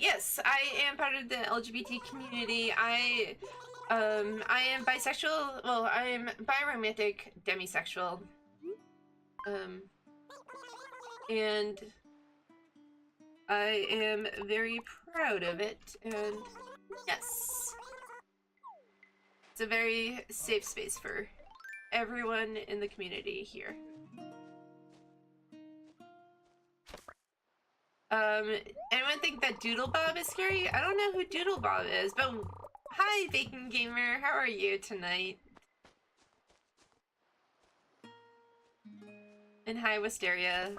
yes, I am part of the LGBT community. I am bisexual. Well, I am biromantic demisexual. Um, and I am very proud of it. And yes, it's a very safe space for everyone in the community here. Anyone think that Doodle Bob is scary? I don't know who Doodle Bob is, but hi, Bacon Gamer. How are you tonight? And hi, Wisteria.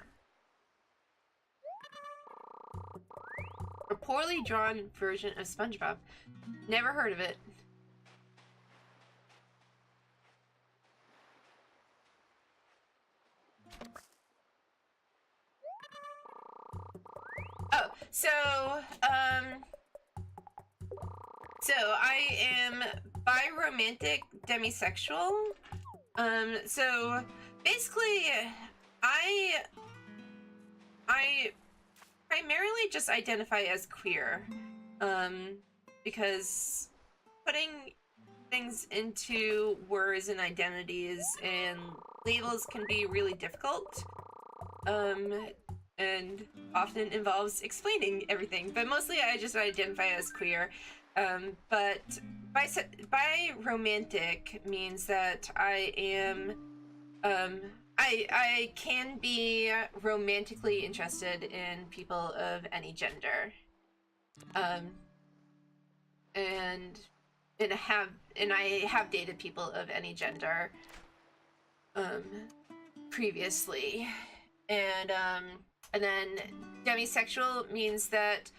A poorly drawn version of SpongeBob. Never heard of it. Oh, so I am biromantic demisexual. So basically, I I primarily just identify as queer, because putting things into words and identities and labels can be really difficult, and often involves explaining everything. But mostly, I just identify as queer. But bi-romantic means that I am, um, I can be romantically interested in people of any gender, um, and I have dated people of any gender, um, previously, and then demisexual means that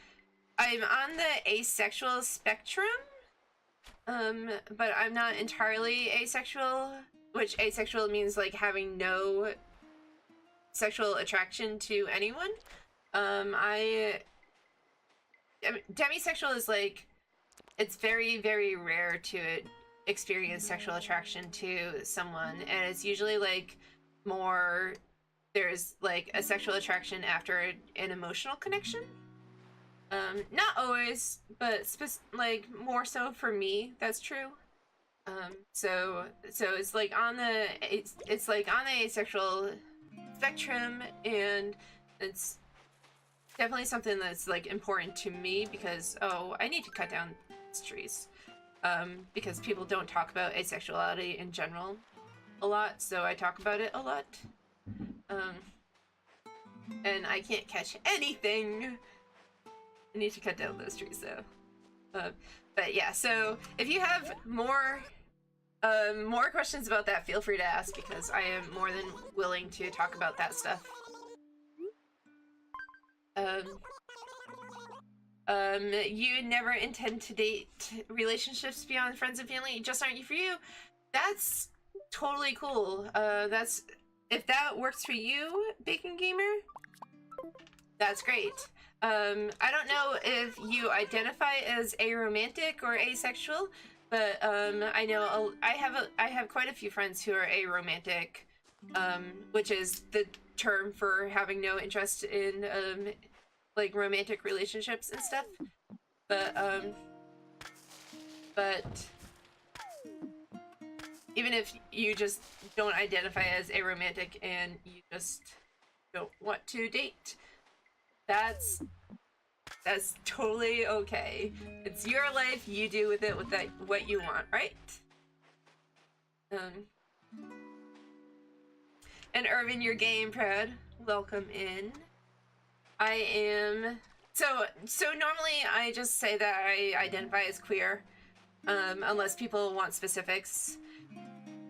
I'm on the asexual spectrum, but I'm not entirely asexual, which asexual means like having no sexual attraction to anyone. Demisexual is like, it's very, very rare to experience sexual attraction to someone, and it's usually like more, there's like a sexual attraction after an emotional connection. Not always, but like more so for me, that's true. So it's like on the it's like on the asexual spectrum, and it's definitely something that's like important to me because I need to cut down these trees. Because people don't talk about asexuality in general a lot, so I talk about it a lot. Um, and I can't catch anything. I need to cut down those trees though. But yeah, so if you have more questions about that, feel free to ask because I am more than willing to talk about that stuff. You never intend to date relationships beyond friends and family, just aren't for you. That's totally cool. That's, if that works for you, Bacon Gamer, that's great. I don't know if you identify as aromantic or asexual, but I know I have quite a few friends who are aromantic, which is the term for having no interest in like romantic relationships and stuff. But even if you just don't identify as aromantic and you just don't want to date, that's totally okay. It's your life. You do with it what you want, right? And Irvin, your game proud. Welcome in. I am so normally I just say that I identify as queer, unless people want specifics.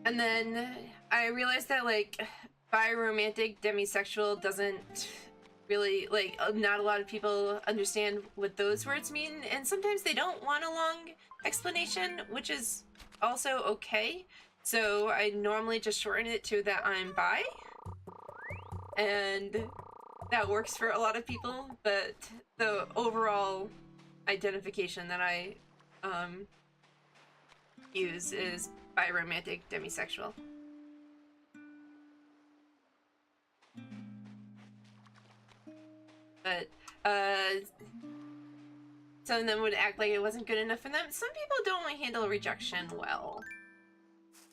And then I realized that like biromantic demisexual doesn't really, like, not a lot of people understand what those words mean, and sometimes they don't want a long explanation, which is also okay. So I normally just shorten it to that I'm bi, and that works for a lot of people, but the overall identification that I use is biromantic demisexual. But some of them would act like it wasn't good enough for them. Some people don't handle rejection well.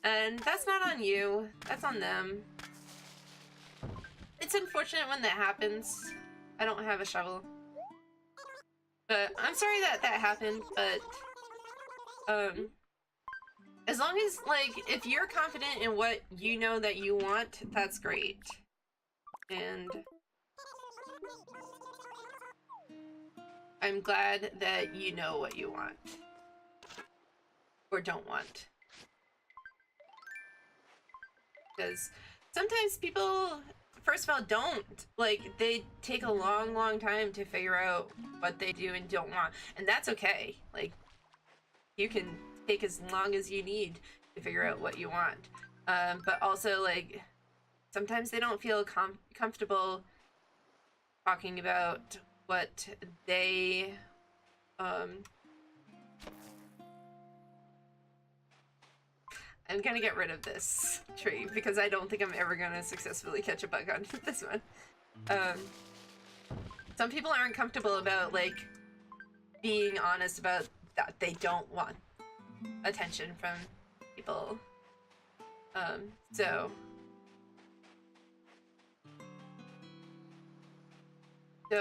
And that's not on you. That's on them. It's unfortunate when that happens. I don't have a shovel. But I'm sorry that that happened, but as long as, like, if you're confident in what you know that you want, that's great. And I'm glad that you know what you want. Or don't want. Because sometimes people, first of all, don't. Like, they take a long, long time to figure out what they do and don't want. And that's okay. Like, you can take as long as you need to figure out what you want. But also, like, sometimes they don't feel comfortable talking about what they, I'm gonna get rid of this tree because I don't think I'm ever gonna successfully catch a bug on this one. Some people aren't comfortable about, like, being honest about that they don't want attention from people. So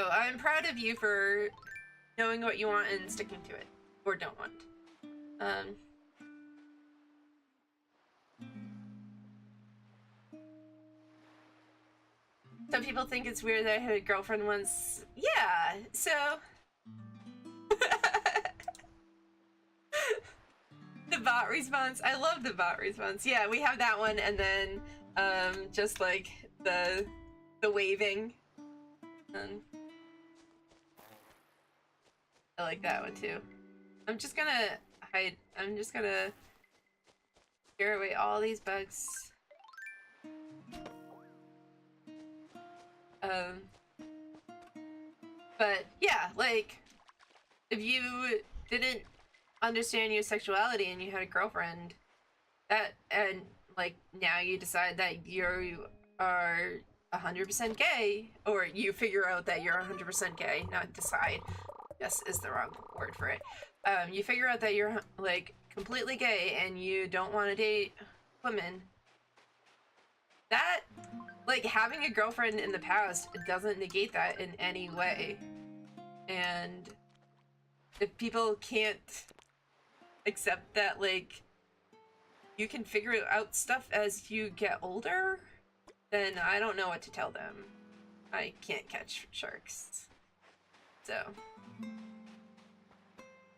I'm proud of you for knowing what you want and sticking to it, or don't want. Some people think it's weird that I had a girlfriend once. Yeah, so... The bot response. I love the bot response. Yeah, we have that one, and then just like the waving. I like that one too. I'm just gonna hide. I'm just gonna scare away all these bugs. But yeah, like, if you didn't understand your sexuality and you had a girlfriend, and like now you decide that you are 100% gay, or you figure out that you're 100% gay, not decide, yes is the wrong word for it. You figure out that you're, like, completely gay and you don't want to date women. That, like, having a girlfriend in the past doesn't negate that in any way. And if people can't accept that, like, you can figure out stuff as you get older, then I don't know what to tell them. I can't catch sharks. So.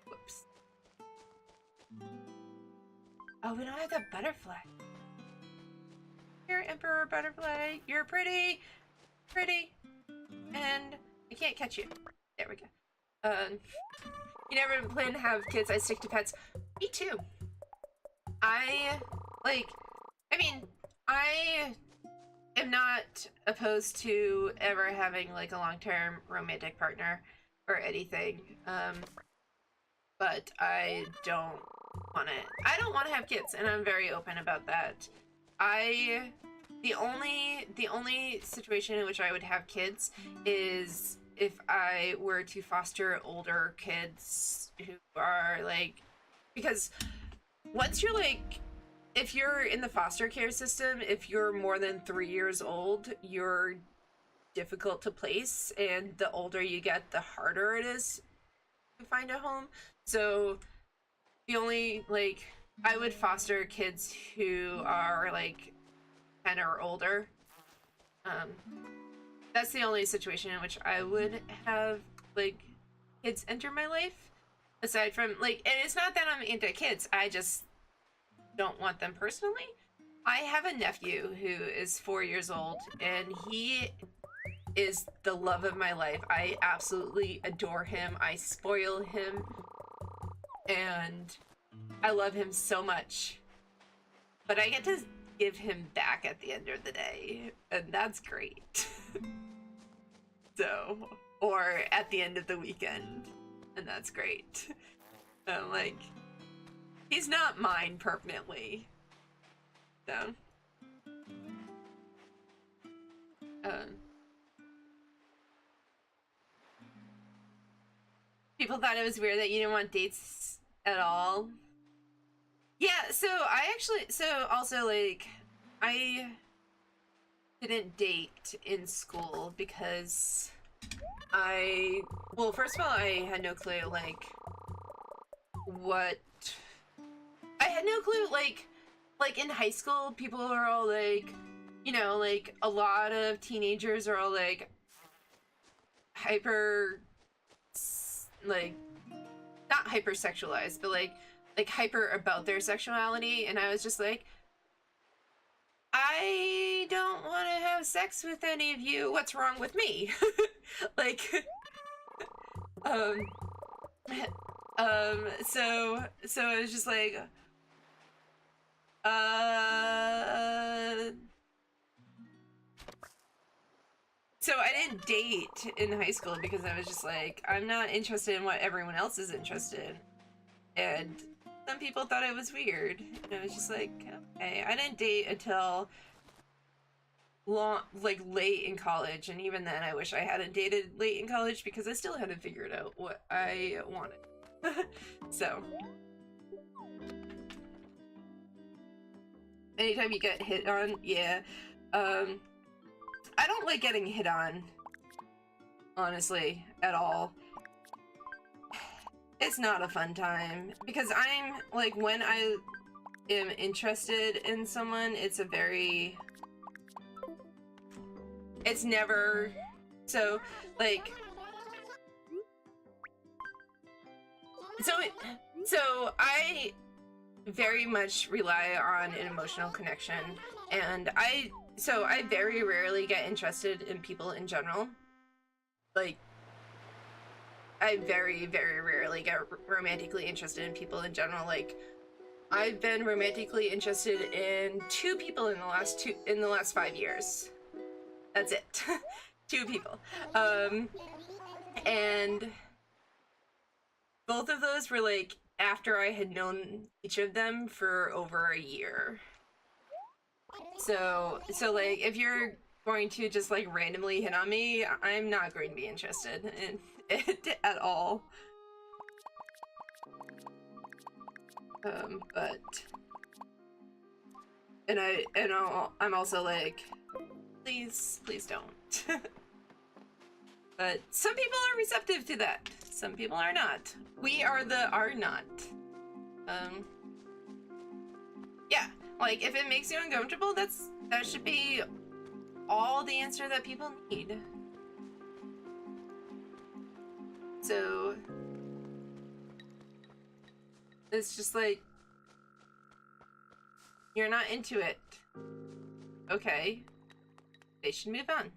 Whoops. Oh, we don't have that butterfly. Here, Emperor Butterfly. You're pretty. Pretty. And I can't catch you. There we go. You never plan to have kids. I stick to pets. Me too. I am not opposed to ever having, like, a long-term romantic partner or anything. But I don't want to have kids, and I'm very open about that. The only situation in which I would have kids is if I were to foster older kids who are, like, because once you're, like, if you're in the foster care system, if you're more than 3 years old, you're difficult to place, and the older you get, the harder it is to find a home. So the only, like, I would foster kids who are, like, 10 or older. That's the only situation in which I would have, like, kids enter my life. Aside from, like, and it's not that I'm anti-kids, I just don't want them personally. I have a nephew who is 4 years old, and he is the love of my life. I absolutely adore him. I spoil him, and I love him so much. But I get to give him back at the end of the day, and that's great. So, or at the end of the weekend, and that's great. Like, he's not mine permanently. So, People thought it was weird that you didn't want dates at all. Yeah, so I actually, so also, like, I didn't date in school because well, first of all, I had no clue, like, what, I had no clue, like in high school, people are all like, you know, like, a lot of teenagers are all, like, hyper, like, not hypersexualized, but like hyper about their sexuality, and I was just like, I don't want to have sex with any of you. What's wrong with me? Like, um, so I was just like, so I didn't date in high school because I was just like, I'm not interested in what everyone else is interested in. And some people thought it was weird. And I was just like, okay. I didn't date until late in college, and even then I wish I hadn't dated late in college because I still hadn't figured out what I wanted. So anytime you get hit on, yeah. I don't like getting hit on, honestly, at all. It's not a fun time because I'm like, when I am interested in someone, it's never, so, like, so I very much rely on an emotional connection, and I very rarely get interested in people in general. Like, I very, very rarely get romantically interested in people in general. Like, I've been romantically interested in 2 people in the last 5 years. That's it. 2 people. And both of those were, like, after I had known each of them for over a year. So like, if you're going to just, like, randomly hit on me, I'm not going to be interested in it at all. But, I'm also like, please don't. But some people are receptive to that. Some people are not. We are not. Yeah, like, if it makes you uncomfortable, that should be all the answer that people need. So it's just like, you're not into it. Okay. They should move on.